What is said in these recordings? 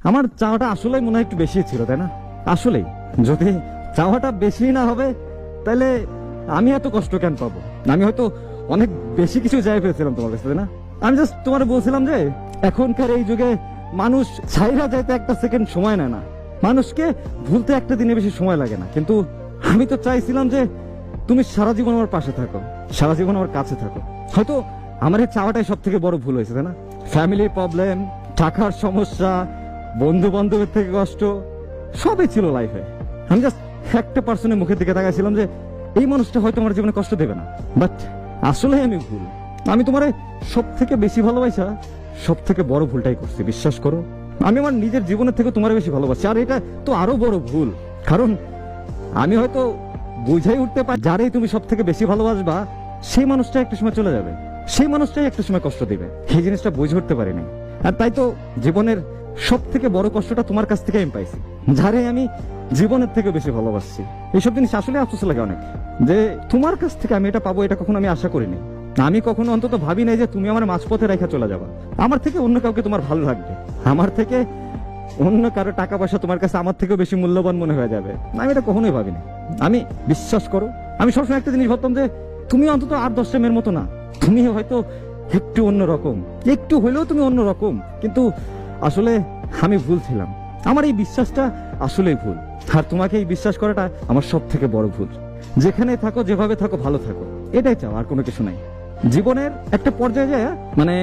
আমার চাওয়াটা আসলেই মনে হয় একটু বেশি ছিল, তাই না? আসলেই যদি চাওয়াটা বেশি না হবে তাহলে আমি এত কষ্ট কেন পাবো? আমি হয়তো অনেক বেশি কিছু চাই পেয়েছিলাম তোমার কাছে, তাই না? আমি জাস্ট তোমার বলছিলাম যে এখনকার এই যুগে মানুষ ছাইরা যাইতে একটা সেকেন্ড সময় নেয় না, মানুষকে ভুলতে একটা দিনে বেশি সময় লাগে না। কিন্তু আমি তো চাইছিলাম যে তুমি সারা জীবন আমার পাশে থাকো, সারা জীবন আমার কাছে থাকো। হয়তো আমার এই চাওয়াটাই সব থেকে বড় ভুল হয়েছে, তাই না? ফ্যামিলির প্রবলেম, টাকার সমস্যা, বন্ধু বান্ধবের থেকে কষ্ট, সবই ছিল লাইফে। আমি জাস্ট একটা পার্সনের মুখের দিকে তাকাইছিলাম যে এই মানুষটা হয়তো আমার জীবনে কষ্ট দেবে না। বাট আসলে আমি ভুল। আমি তোমারে সব থেকে বেশি ভালোবাসা সব থেকে বড় ভুলটাই করছি, বিশ্বাস করো। আমি আমার নিজের জীবনের থেকে তোমার বেশি ভালোবাসি, আর এটা তো আরো বড় ভুল। কারণ আমি হয়তো বুঝাই উঠতে পারি যারাই তুমি সব থেকে বেশি ভালোবাসবা সেই মানুষটা একটা সময় চলে যাবে, সেই মানুষটাই একটা সময় কষ্ট দিবে। এই জিনিসটা বুঝে উঠতে পারিনি। আর তাই তো জীবনের সব থেকে বড় কষ্টটা তোমার কাছ থেকে আমি পাইছি, যারে আমি জীবনের থেকে বেশি ভালোবাসছি। এইসব জিনিস আসলে আফসোস লাগে অনেক, যে তোমার কাছ থেকে আমি এটা পাবো, এটা কখনো আমি আশা করিনি। আমি কখনো অন্তত ভাবি নাই যে তুমি আমার মাঝপথে রেখে চলে যাবা। আমার থেকে অন্য কাউকে তোমার ভালো লাগবে, আমার থেকে অন্য কারো টাকা পয়সা তোমার কাছে আমার থেকেও বেশি মূল্যবান মনে হয়ে যাবে। আমি এটা কখনোই ভাবিনি। আমি, বিশ্বাস করো, আমি সবসময় একটা জিনিস ভাবতাম যে তুমি অন্তত 8-10টা মেয়ের মতো না, তুমি হয়তো একটু অন্যরকম, একটু হইলেও তুমি অন্যরকম। কিন্তু আসলে আমি ভুল ছিলাম, আমার এই বিশ্বাসটা আসলেই ভুল। আর তোমাকে এই বিশ্বাস করাটা আমার সব থেকে বড় ভুল। যেখানে থাকো, যেভাবে থাকো, ভালো থাকো, এটাই চাও, আর কোনো কিছু নাই। জীবনের একটা পর্যায়ে যায় মানে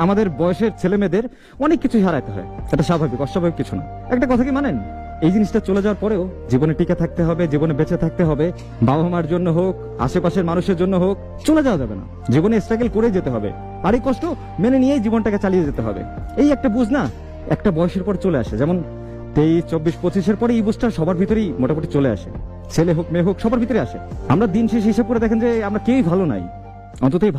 আমাদের বয়সের ছেলে মেয়েদের অনেক কিছুই হারাতে হয়, এটা স্বাভাবিক, অস্বাভাবিক কিছু না। একটা কথা কি মানেন, এই জিনিসটা চলে যাওয়ার পরেও জীবনে টিকে থাকতে হবে, জীবনে বেঁচে থাকতে হবে। বাবা মার জন্য হোক, আশেপাশের মানুষের জন্য হোক, চলে যাওয়া যাবে না। জীবনে স্ট্রাগল করে যেতে হবে, আর এই কষ্ট মেনে নিয়েই জীবনটাকে চালিয়ে যেতে হবে। এই একটা বুঝ না একটা বয়সের পর চলে আসে, যেমন 23, 24, 25-এর পরে এই বুঝটা সবার ভিতরেই মোটামুটি চলে আসে। ছেলে হোক মেয়ে হোক, সবার ভিতরে আসে। আমরা দিন শেষে হিসাব করে দেখেন যে আমরা কেউই ভালো নাই, অন্তত এই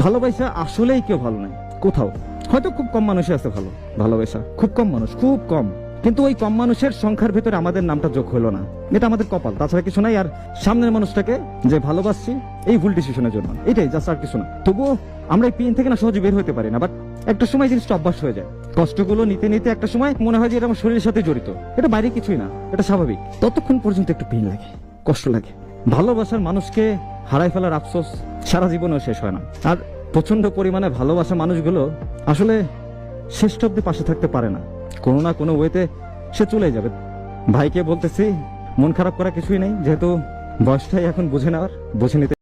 ভালোবাসা আসলেই কেউ ভালো নাই কোথাও। হয়তো খুব কম মানুষই আছে ভালো, ভালোবাসা খুব কম মানুষ, খুব কম। কিন্তু ওই কম মানুষের সংখ্যার ভিতরে আমাদের নামটা যোগ হলো না, এটা আমাদের কপাল, তাছাড়া কিছু নাই। আর সামনের মানুষটাকে যে ভালোবাসছি এই ভুল ডিসিশনের জন্য, এটাই জাস্ট, আর কিছু না। তবুও আমরা এই পেন থেকে না সহজে বের হতে পারি না। বাট একটা সময় জিনিসটা অভ্যাস হয়ে যায়, কষ্টগুলো নিতে নিতে একটা সময় মনে হয় যে এটা আমার শরীরের সাথে জড়িত, এটা বাইরে কিছুই না, এটা স্বাভাবিক। ততক্ষণ পর্যন্ত একটু পেন লাগে, কষ্ট লাগে। ভালোবাসার মানুষকে হারাই ফেলার আফসোস সারা জীবনেও শেষ হয় না। আর প্রচন্ড পরিমাণে ভালোবাসা মানুষগুলো আসলে শেষ অব্দি পাশে থাকতে পারে না, কোনো না কোনো ওয়েতে সে চলে যাবে। ভাইকে বলতেছি, মন খারাপ করা কিছুই নেই, যেহেতু বয়সটাই এখন বুঝে নেওয়ার, বুঝে নিতে